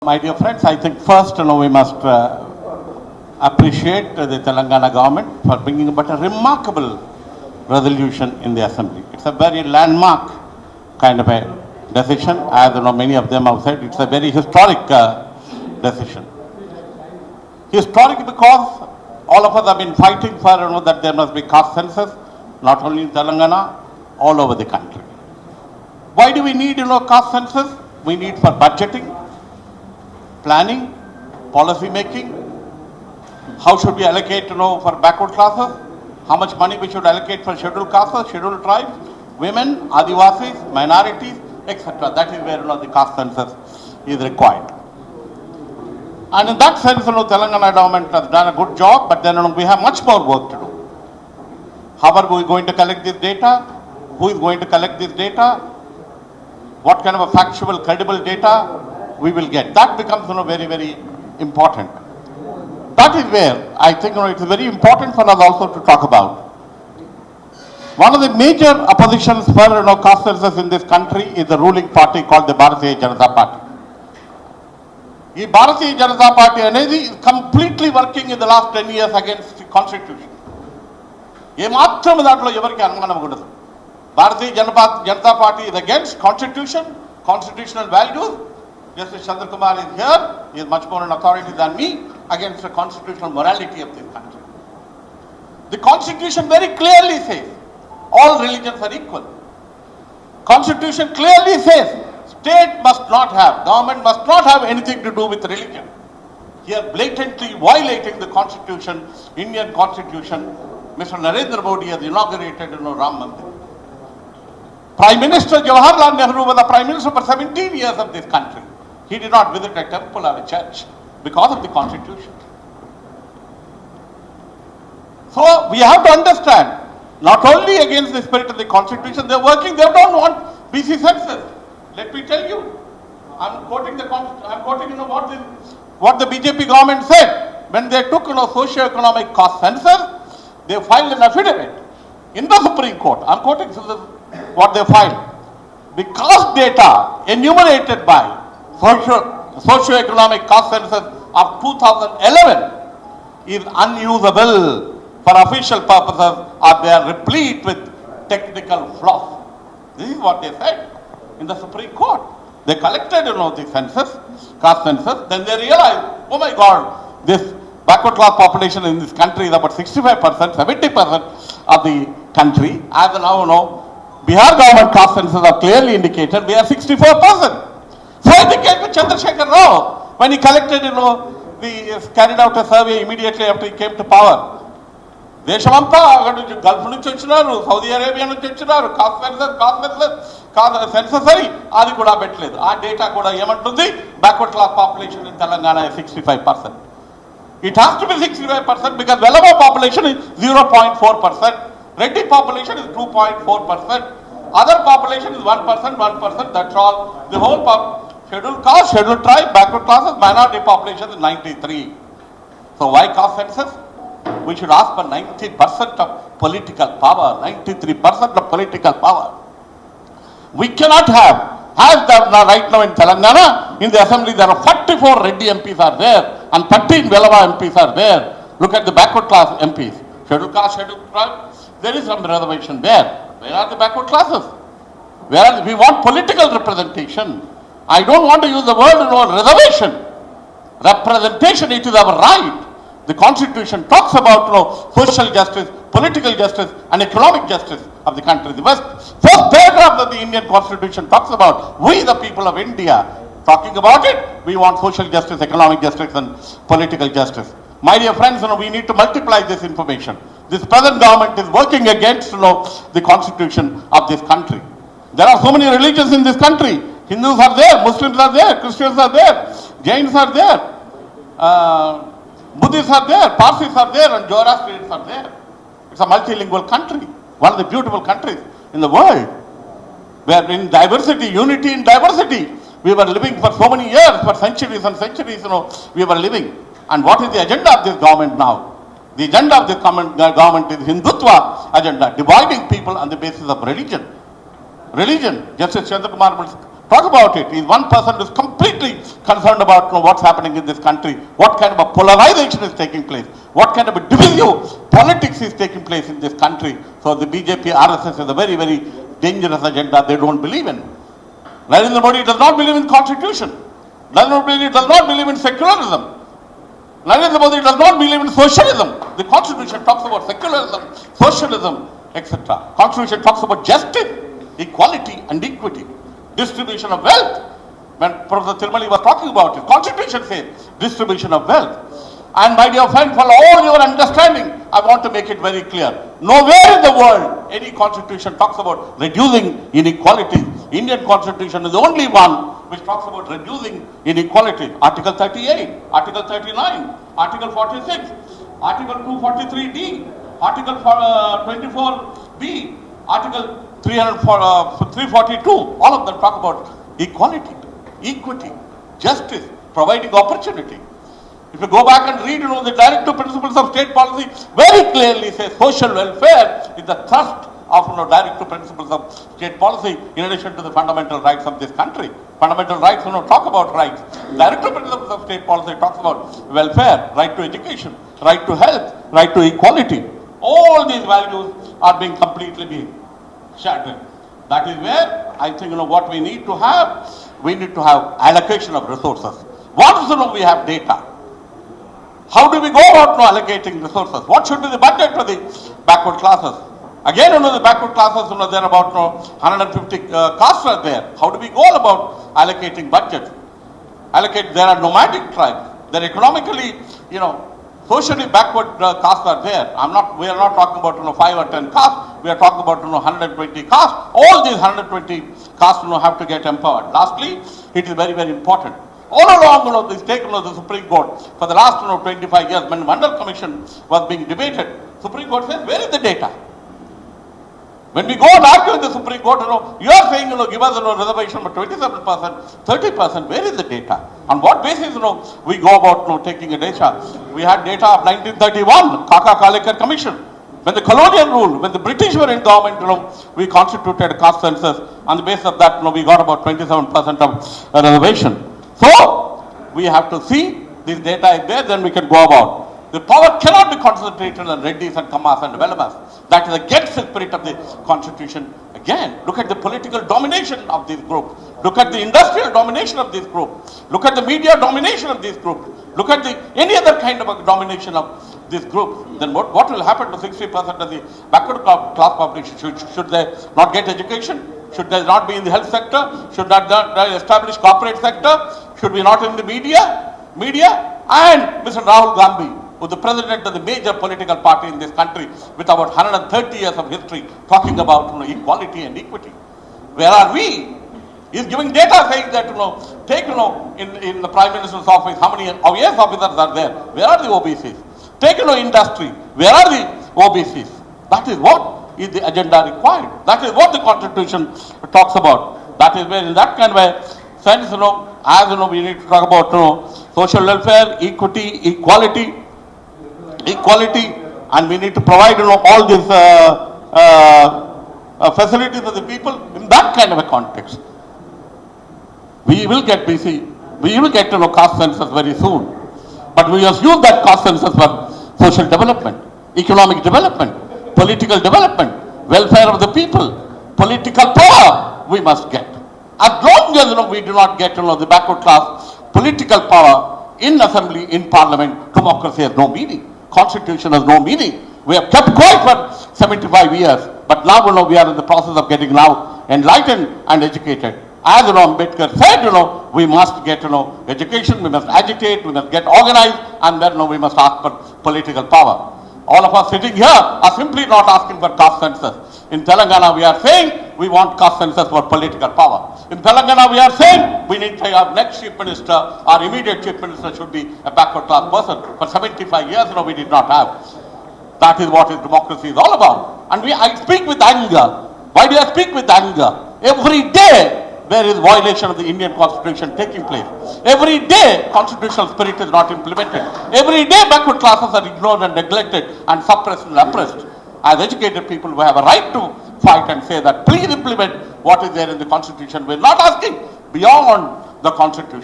My dear friends, I think first we must appreciate the Telangana government for bringing about a remarkable resolution in the assembly. It's a very landmark kind of a decision. As many of them have said, it's a very historic decision. Historic because all of us have been fighting for that there must be caste census, not only in Telangana, all over the country. Why do we need caste census? We need for budgeting, planning, policy making. How should we allocate for backward classes? How much money we should allocate for scheduled castes, scheduled tribes, women, Adivasis, minorities, etc. That is where the caste census is required. And in that sense, Telangana government has done a good job, but then we have much more work to do. How are we going to collect this data? Who is going to collect this data? What kind of a factual, credible data we will get? That becomes very, very important. That is where I think it's very important for us also to talk about. One of the major oppositions for caste census in this country is the ruling party called the Bharatiya Janata Party. The Bharatiya Janata Party is completely working in the last 10 years against the constitution. Bharatiya Janata Party is against constitution, constitutional values. Justice Chandra Kumar is here. He is much more an authority than me against the constitutional morality of this country. The constitution very clearly says all religions are equal. Constitution clearly says state must not have, government must not have anything to do with religion. Here blatantly violating the constitution, Indian constitution, Mr. Narendra Modi has inaugurated Ram Mandir. Prime Minister Jawaharlal Nehru was the Prime Minister for 17 years of this country. He did not visit a temple or a church because of the constitution. So we have to understand, not only against the spirit of the constitution, they are working, they don't want BC census. Let me tell you, I'm quoting what the BJP government said. When they took socio-economic caste census, they filed an affidavit in the Supreme Court. I'm quoting what they filed. The caste data enumerated by socio-economic caste census of 2011 is unusable for official purposes, or they are replete with technical flaws. This is what they said in the Supreme Court. They collected the census, caste census, then they realized, oh my God, this backward class population in this country is about 65%, 70% of the country. As now Bihar government caste census are clearly indicated, we are 64%. So they came to Chandrasekhar Rao when he collected, carried out a survey immediately after he came to power. దేశమంతా Gulf నుంచి వచ్చినారు, Saudi Arabia నుంచి వచ్చినారు, cost census అని అది కూడా పెట్టలేదు. ఆ డేటా కూడా ఏమంటుంది, backward class population in Telangana 65%. It has to be 65% because Velama population is 0.4%, Reddy population is 2.4%, other population is 1%, that's all. The whole scheduled caste, scheduled tribe, backward classes, minority population is 93. So why caste census? We should ask for 90% of political power, 93% of political power. We cannot have, as right now in Telangana, in the assembly there are 44 Reddy MPs are there and 13 Velama MPs are there. Look at the backward class MPs. Scheduled caste, scheduled tribe, there is some reservation there. Where are the backward classes? We want political representation. I don't want to use the word reservation. Representation, it is our right. The constitution talks about social justice, political justice and economic justice of the country. The first paragraph of the Indian constitution talks about we the people of India. Talking about it, we want social justice, economic justice and political justice. My dear friends, we need to multiply this information. This present government is working against the constitution of this country. There are so many religions in this country. Hindus are there, Muslims are there, Christians are there, Jains are there, Buddhists are there, Parsis are there, and Zoroastrians are there. It's a multilingual country, one of the beautiful countries in the world, where in diversity, unity in diversity, we were living for so many years, for centuries and centuries, we were living. And what is the agenda of this government now? The agenda of this government is Hindutva agenda, dividing people on the basis of religion. Justice Chandra Kumar Talk about it. Is one person who is completely concerned about what's happening in this country, what kind of a polarization is taking place, what kind of a divisive politics is taking place in this country. So the BJP, RSS is a very, very dangerous agenda they don't believe in. Narendra Modi does not believe in constitution. Narendra Modi does not believe in secularism. Narendra Modi does not believe in socialism. The constitution talks about secularism, socialism, etc. Constitution talks about justice, equality and equity, distribution of wealth. When Professor Tirumali was talking about it, constitution says distribution of wealth. And my dear friend, for all your understanding, I want to make it very clear. Nowhere in the world any constitution talks about reducing inequality. Indian constitution is the only one which talks about reducing inequality. Article 38, Article 39, Article 46, Article 243D, Article 24B, Article 342, all of them talk about equality, equity, justice, providing opportunity. If you go back and read, the directive principles of state policy very clearly says social welfare is the thrust of directive principles of state policy in addition to the fundamental rights of this country. Fundamental rights, talk about rights. Directive principles of state policy talks about welfare, right to education, right to health, right to equality. All these values are being completely shattered. That is where I think what we need to have allocation of resources. Once we have data, how do we go about allocating resources? What should be the budget for the backward classes? Again, the backward classes, there are about 150 castes are there. How do we go about allocating budget? There are nomadic tribes. They're economically, socially backward castes are there. We are not talking about 5 or 10 castes. We are talking about 120 castes. All these 120 castes have to get empowered. Lastly, it is very, very important. All along, this taken the Supreme Court for the last 25 years when Mandal Commission was being debated. Supreme Court says, where is the data? When we go and argue in the Supreme Court, you are saying, give us reservation for 27%, 30%. Where is the data? On what basis, we go about taking a data? We had data of 1931, Kaka Kalekar Commission. When the colonial rule, when the British were in government, we constituted a caste census. On the basis of that, we got about 27% of reservation. So, we have to see this data is there, then we can go about. The power cannot be concentrated on Reddys and Kamas and Velamas. That is against the spirit of the constitution. Again, look at the political domination of this group. Look at the industrial domination of this group. Look at the media domination of this group. Look at any other kind of a domination of this group. Then what will happen to 60% of the backward class population? Should they not get education? Should they not be in the health sector? Should not establish corporate sector? Should we not in the media? And Mr. Rahul Gandhi, who is the president of the major political party in this country with about 130 years of history, talking about equality and equity. Where are we? He is giving data saying that take in the Prime Minister's office how many OAS officers are there. Where are the OBCs? Take industry. Where are the OBCs? That is what is the agenda required. That is what the Constitution talks about. That is where in that kind of a sense, as we need to talk about social welfare, equity, equality, and we need to provide all these facilities to the people in that kind of a context. We will get caste census very soon, but we must use that caste census for social development, economic development, political development, welfare of the people, political power we must get. As long as we do not get the backward class political power in assembly, in parliament, democracy has no meaning. Constitution has no meaning. We have kept quiet for 75 years, but now we are in the process of getting now enlightened and educated. As Ambedkar said, we must get education, we must agitate, we must get organized, and then we must ask for political power. All of us sitting here are simply not asking for caste census. In Telangana, we are saying we want caste census for political power. In Telangana, we are saying we need to have next chief minister, our immediate chief minister should be a backward class person. For 75 years, we did not have. That is what democracy is all about. And I speak with anger. Why do I speak with anger? Every day, there is violation of the Indian Constitution taking place. Every day, constitutional spirit is not implemented. Every day, backward classes are ignored and neglected and suppressed and oppressed. As educated people, we have a right to fight and say that please implement what is there in the Constitution. We're not asking beyond the constitution.